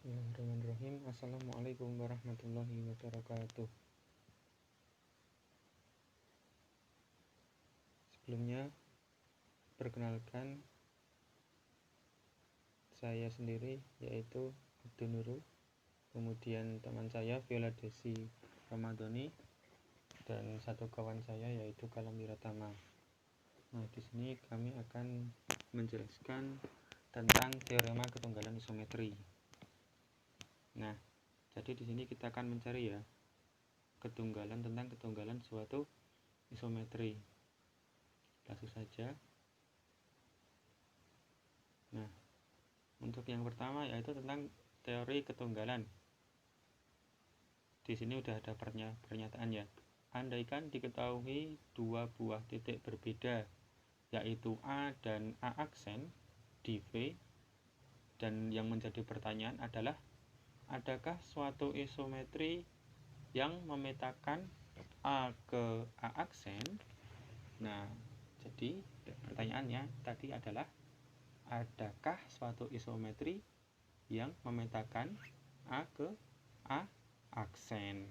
Bismillahirrahmanirrahim. Assalamualaikum warahmatullahi wabarakatuh. Sebelumnya, perkenalkan saya sendiri yaitu Abdul Nurul, kemudian teman saya Viola Desi Ramadhani, dan satu kawan saya yaitu Kalam Wiratama. Nah, di sini kami akan menjelaskan tentang teorema ketunggalan isometri. Nah, jadi di sini kita akan mencari tentang ketunggalan suatu isometri. Langsung saja. Nah, untuk yang pertama yaitu tentang teori ketunggalan. Di sini udah ada pernyataan ya. Andaikan diketahui dua buah titik berbeda, yaitu A dan A aksen di V, dan yang menjadi pertanyaan adalah adakah suatu isometri yang memetakan A ke A aksen? Nah, jadi pertanyaannya tadi adalah adakah suatu isometri yang memetakan A ke A aksen?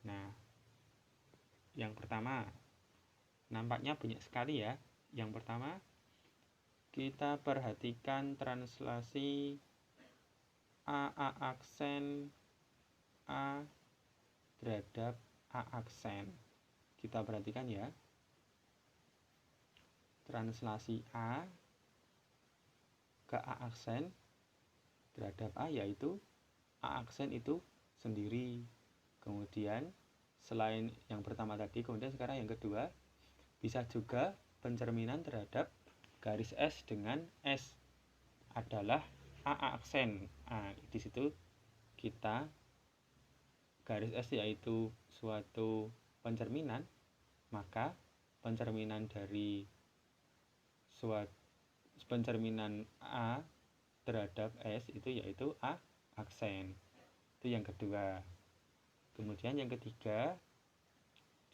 Nah, yang pertama nampaknya banyak sekali ya. Yang pertama, kita perhatikan translasi A aksen A terhadap A aksen. Kita perhatikan ya. Translasi A ke A aksen terhadap A yaitu A aksen itu sendiri. Kemudian selain yang pertama tadi, kemudian sekarang yang kedua, bisa juga pencerminan terhadap garis S dengan S adalah A aksen. Nah, di situ kita garis S yaitu suatu pencerminan, maka pencerminan dari pencerminan A terhadap S itu yaitu A aksen. Itu yang kedua. Kemudian yang ketiga,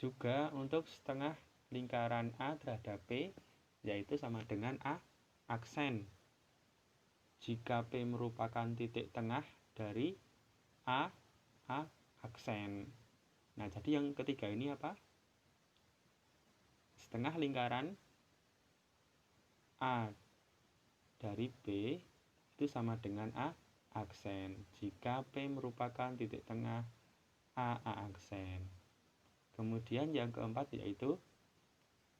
juga untuk setengah lingkaran A terhadap P yaitu sama dengan A aksen jika P merupakan titik tengah dari A aksen. Nah, jadi yang ketiga ini apa? Setengah lingkaran A dari B itu sama dengan A aksen jika P merupakan titik tengah A aksen. Kemudian yang keempat yaitu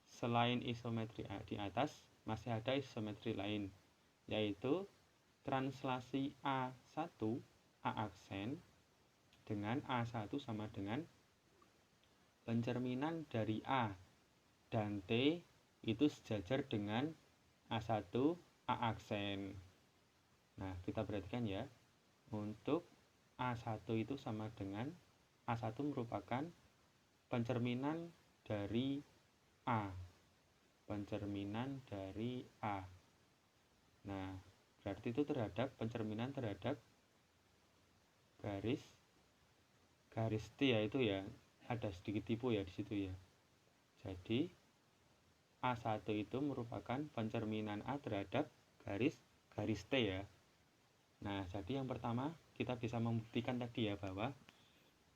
selain isometri A di atas masih ada isometri lain, yaitu translasi A1 A aksen dengan A1 sama dengan pencerminan dari A dan T itu sejajar dengan A1 A aksen. Nah, kita perhatikan ya. Untuk A1 itu sama dengan A1 merupakan pencerminan dari A. Pencerminan dari A. Nah, berarti itu terhadap pencerminan terhadap garis T yaitu ya. Ada sedikit tipu ya di situ ya. Jadi A1 itu merupakan pencerminan A terhadap garis T ya. Nah, jadi yang pertama kita bisa membuktikan tadi ya bahwa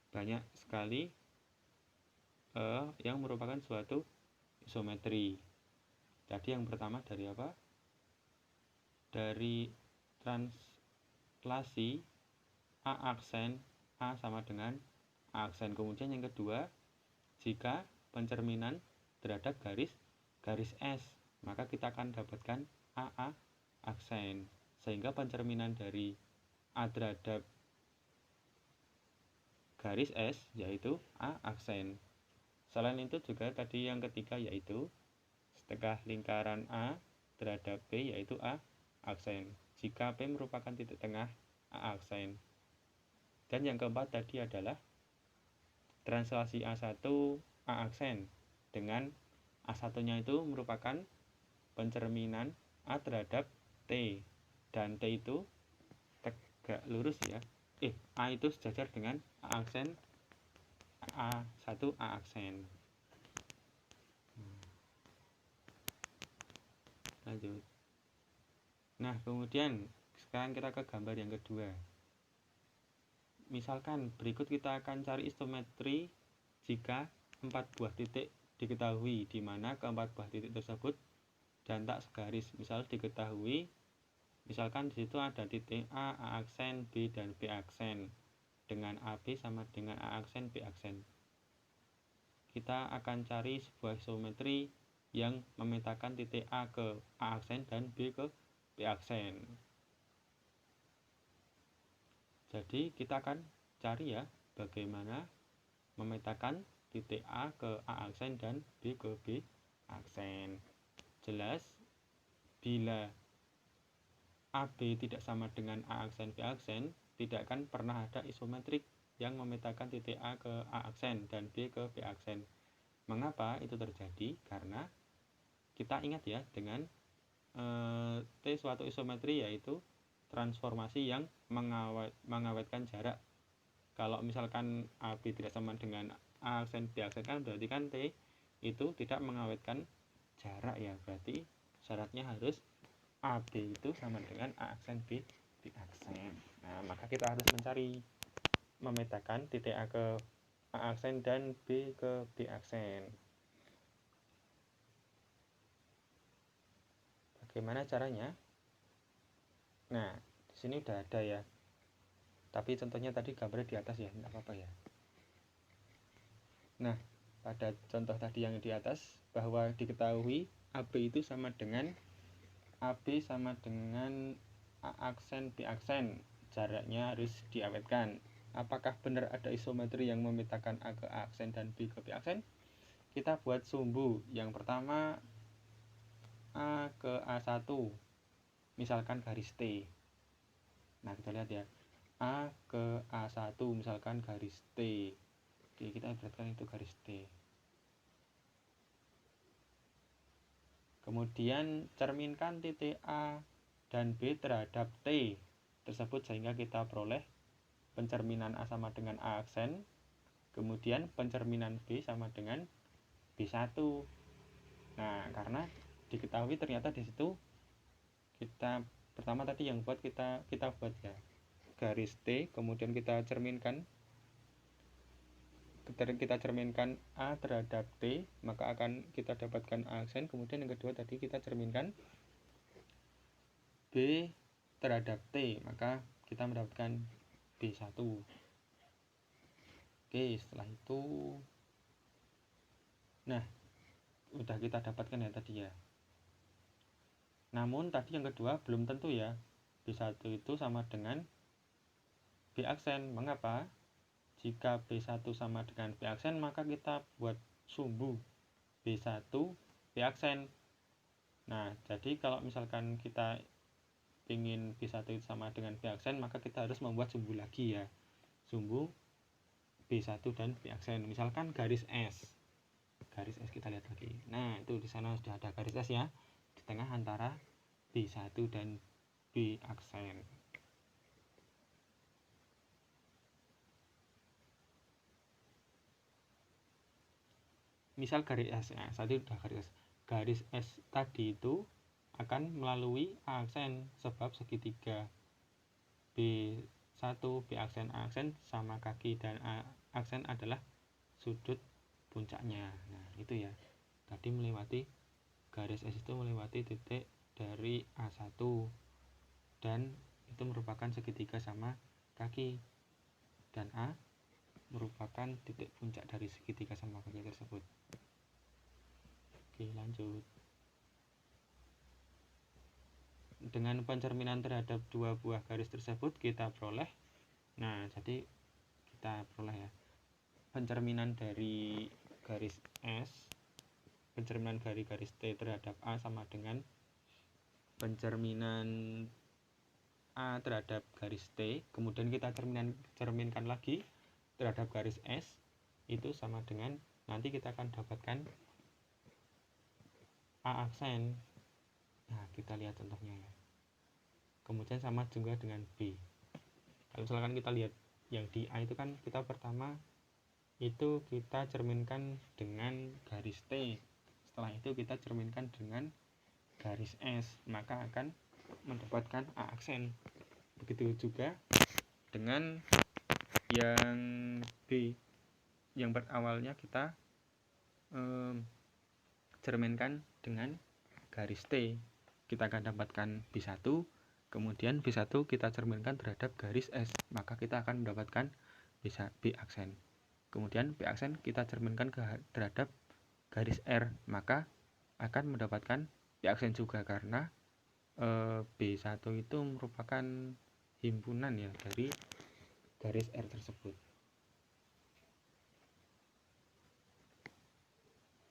banyak sekali yang merupakan suatu isometri. Jadi yang pertama dari apa? Dari translasi A aksen A sama dengan A aksen. Kemudian yang kedua, jika pencerminan terhadap garis S, maka kita akan dapatkan A aksen. Sehingga pencerminan dari A terhadap garis S yaitu A aksen. Selain itu juga tadi yang ketiga yaitu setengah lingkaran A terhadap B yaitu A aksen jika P merupakan titik tengah A aksen. Dan yang keempat tadi adalah translasi A1 A aksen dengan A1-nya itu merupakan pencerminan A terhadap T, dan T itu tegak lurus ya. A itu sejajar dengan A aksen A1 A aksen. Lanjut. Nah, kemudian Sekarang kita ke gambar yang kedua. Misalkan berikut kita akan cari isometri jika 4 buah titik diketahui, di mana keempat buah titik tersebut dan tak segaris. Misal diketahui, misalkan di situ ada titik A aksen, B dan B aksen, dengan AB sama dengan A aksen, B aksen. Kita akan cari sebuah isometri yang memetakan titik A ke A aksen dan B ke B aksen. Jadi kita akan cari ya bagaimana memetakan titik A ke A aksen dan B ke B aksen. Jelas bila AB tidak sama dengan A aksen B aksen, tidak akan pernah ada isometrik yang memetakan titik A ke A aksen dan B ke B aksen. Mengapa itu terjadi? Karena kita ingat ya dengan T suatu isometri yaitu transformasi yang mengawetkan jarak. Kalau misalkan AB tidak sama dengan A aksen B aksen kan berarti kan T itu tidak mengawetkan jarak ya. Berarti syaratnya harus AB itu sama dengan A aksen B aksen. Nah, maka kita harus mencari memetakan titik A ke A aksen dan B ke B aksen. Bagaimana caranya? Nah, di sini udah ada ya. Tapi contohnya tadi gambarnya di atas ya, tidak apa-apa ya. Nah, pada contoh tadi yang di atas bahwa diketahui AB itu sama dengan AB sama dengan A aksen B aksen. Jaraknya harus diawetkan. Apakah benar ada isometri yang memetakan A ke A aksen dan B ke B aksen? Kita buat sumbu. Yang pertama A ke A1, misalkan garis T. Nah, kita lihat ya. A ke A1 misalkan garis T. Oke, kita ibaratkan itu garis T. Kemudian cerminkan titik A dan B terhadap T tersebut sehingga kita peroleh pencerminan A sama dengan A aksen. Kemudian pencerminan B sama dengan B1. Nah, karena diketahui ternyata di situ kita pertama tadi yang buat kita buat ya garis T, kemudian kita cerminkan A terhadap T, maka akan kita dapatkan A aksen. Kemudian yang kedua tadi kita cerminkan B terhadap T, maka kita mendapatkan B1. Oke, setelah itu nah udah kita dapatkan ya tadi ya. Namun tadi yang kedua belum tentu ya B1 itu sama dengan B aksen. Mengapa? Jika B1 sama dengan B aksen, maka kita buat sumbu B1 B aksen. Nah, jadi kalau misalkan kita ingin B1 itu sama dengan B aksen, maka kita harus membuat sumbu lagi ya. Sumbu B1 dan B aksen. Misalkan garis S. Garis S kita lihat lagi. Nah, itu di sana sudah ada garis S ya. Di tengah antara B1 dan B aksen. Misal garis S ya, saat itu sudah garis S. Garis S tadi itu akan melalui A aksen sebab segitiga B1 B aksen A aksen sama kaki dan A aksen adalah sudut puncaknya. Nah, itu ya. Tadi melewati garis S itu melewati titik dari A1 dan itu merupakan segitiga sama kaki, dan A merupakan titik puncak dari segitiga sama kaki tersebut. Oke, lanjut. Dengan pencerminan terhadap dua buah garis tersebut kita peroleh, nah jadi kita peroleh ya pencerminan dari garis S, pencerminan dari garis T terhadap A sama dengan pencerminan A terhadap garis T, kemudian kita cerminkan lagi terhadap garis S, itu sama dengan nanti kita akan dapatkan A aksen. Nah, kita lihat contohnya ya. Kemudian sama juga dengan B. Kalau misalkan kita lihat yang di A itu kan kita pertama itu kita cerminkan dengan garis T. Setelah itu kita cerminkan dengan garis S, maka akan mendapatkan A aksen. begitu juga dengan yang B, yang awalnya kita cerminkan dengan garis T, kita akan dapatkan B1, kemudian B1 kita cerminkan terhadap garis S, maka kita akan mendapatkan B aksen. Kemudian B aksen kita cerminkan terhadap garis R, maka akan mendapatkan B aksen juga, karena B1 itu merupakan himpunan ya dari garis R tersebut.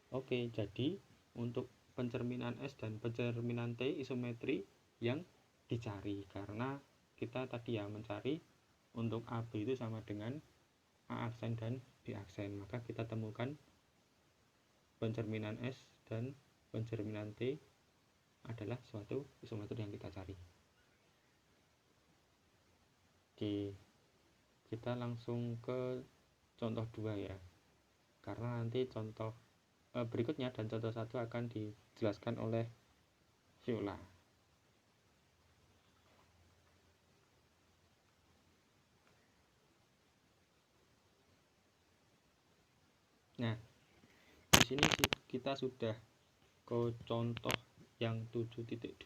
Oke, jadi untuk pencerminan S dan pencerminan T isometri yang dicari, karena kita tadi ya mencari untuk AB itu sama dengan A aksen dan B aksen, maka kita temukan pencerminan S dan pencerminan T adalah suatu isometri yang kita cari. Oke, kita langsung ke contoh 2 ya, karena nanti contoh berikutnya dan contoh 1 akan dijelaskan oleh Viola. Nah, di sini kita sudah ke contoh yang 7.2.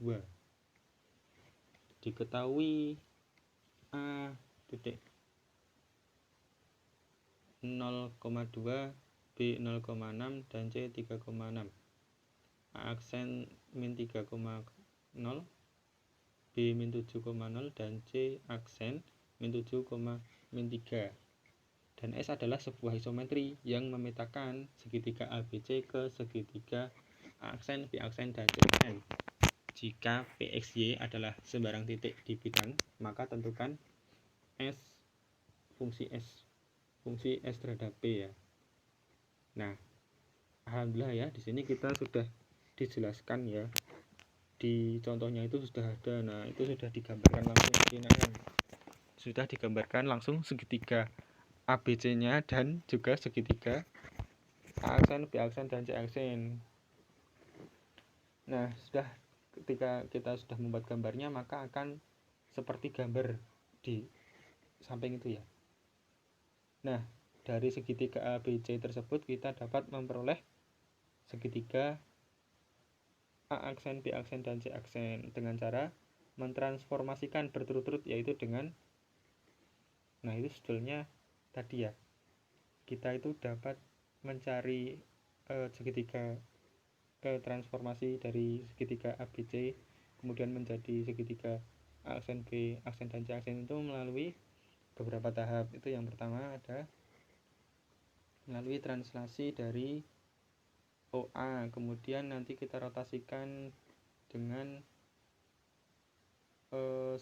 Diketahui A titik 0,2, B 0,6 dan C 3,6. A aksen min 3,0, B min 7,0 dan C aksen min 7, min 3. Dan S adalah sebuah isometri yang memetakan segitiga ABC ke segitiga A aksen, B aksen, dan C aksen. Jika PXY adalah sembarang titik di bidang, maka tentukan S, fungsi S terhadap P ya. Nah, alhamdulillah ya, di sini kita sudah dijelaskan ya. Di contohnya itu sudah ada. Nah, itu sudah digambarkan langsung sudah digambarkan langsung segitiga ABC-nya dan juga segitiga A aksen, B aksen, dan C aksen. Nah, ketika kita sudah membuat gambarnya, maka akan seperti gambar di samping itu ya. Nah, dari segitiga ABC tersebut kita dapat memperoleh segitiga A aksen, B aksen, dan C aksen dengan cara mentransformasikan berturut-turut, yaitu dengan, nah itu sebetulnya tadi ya, kita itu dapat mencari segitiga transformasi dari segitiga ABC kemudian menjadi segitiga A aksen, B aksen, dan C aksen itu melalui beberapa tahap. Itu yang pertama ada melalui translasi dari OA, kemudian nanti kita rotasikan dengan 90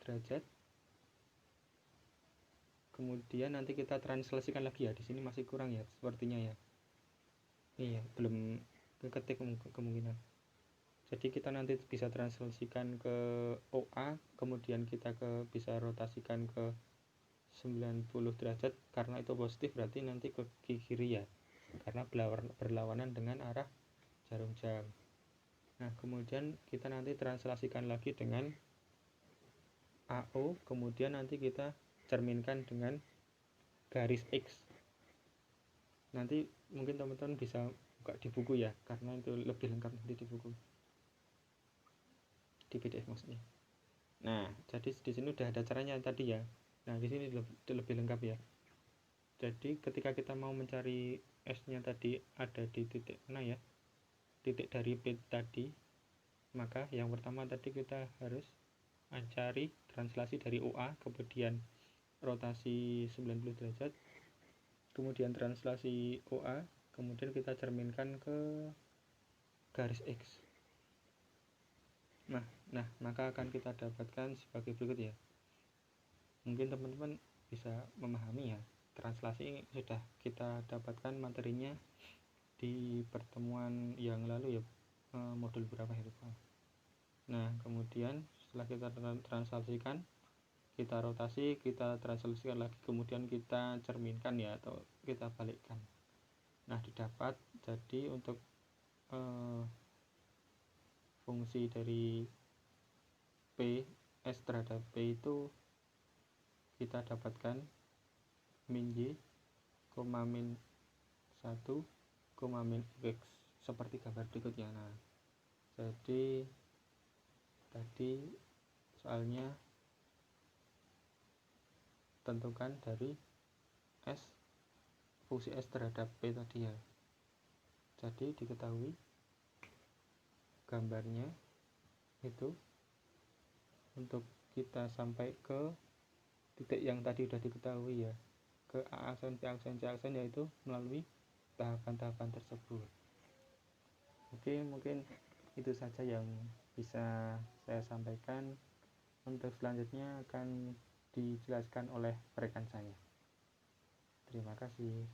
derajat. Kemudian nanti kita translasikan lagi ya. Di sini masih kurang ya sepertinya ya. Iya, belum keketik kemungkinan. Jadi kita nanti bisa translasikan ke OA, kemudian kita bisa rotasikan ke 90 derajat, karena itu positif berarti nanti ke kiri ya, karena berlawanan dengan arah jarum jam. Nah, kemudian kita nanti translasikan lagi dengan AO, kemudian nanti kita cerminkan dengan garis X. Nanti mungkin teman-teman bisa buka di buku ya, karena itu lebih lengkap nanti di buku, di PDF maksudnya. Nah, jadi di sini udah ada caranya tadi ya. Nah, di sini lebih lengkap ya. Jadi ketika kita mau mencari S-nya tadi ada di titik mana ya? Titik dari P tadi, maka yang pertama tadi kita harus mencari translasi dari OA, kemudian rotasi 90 derajat, kemudian translasi OA, kemudian kita cerminkan ke garis X. Nah, maka akan kita dapatkan sebagai berikut ya. Mungkin teman-teman bisa memahami ya. Translasi sudah kita dapatkan materinya di pertemuan yang lalu ya, modul berapa ya lupa. Nah, kemudian setelah kita translasikan, kita rotasi, kita translasikan lagi, kemudian kita cerminkan ya, atau kita balikkan. Nah, didapat jadi untuk fungsi dari P S terhadap P itu kita dapatkan min Y, min 1, min X seperti gambar berikutnya. Nah, jadi tadi soalnya tentukan dari S, fungsi S terhadap P tadi ya. Jadi diketahui gambarnya itu untuk kita sampai ke titik yang tadi sudah diketahui ya, ke A aksen, B aksen, C aksen, yaitu melalui tahapan-tahapan tersebut. Oke, mungkin itu saja yang bisa saya sampaikan. Untuk selanjutnya akan dijelaskan oleh rekan saya. Terima kasih.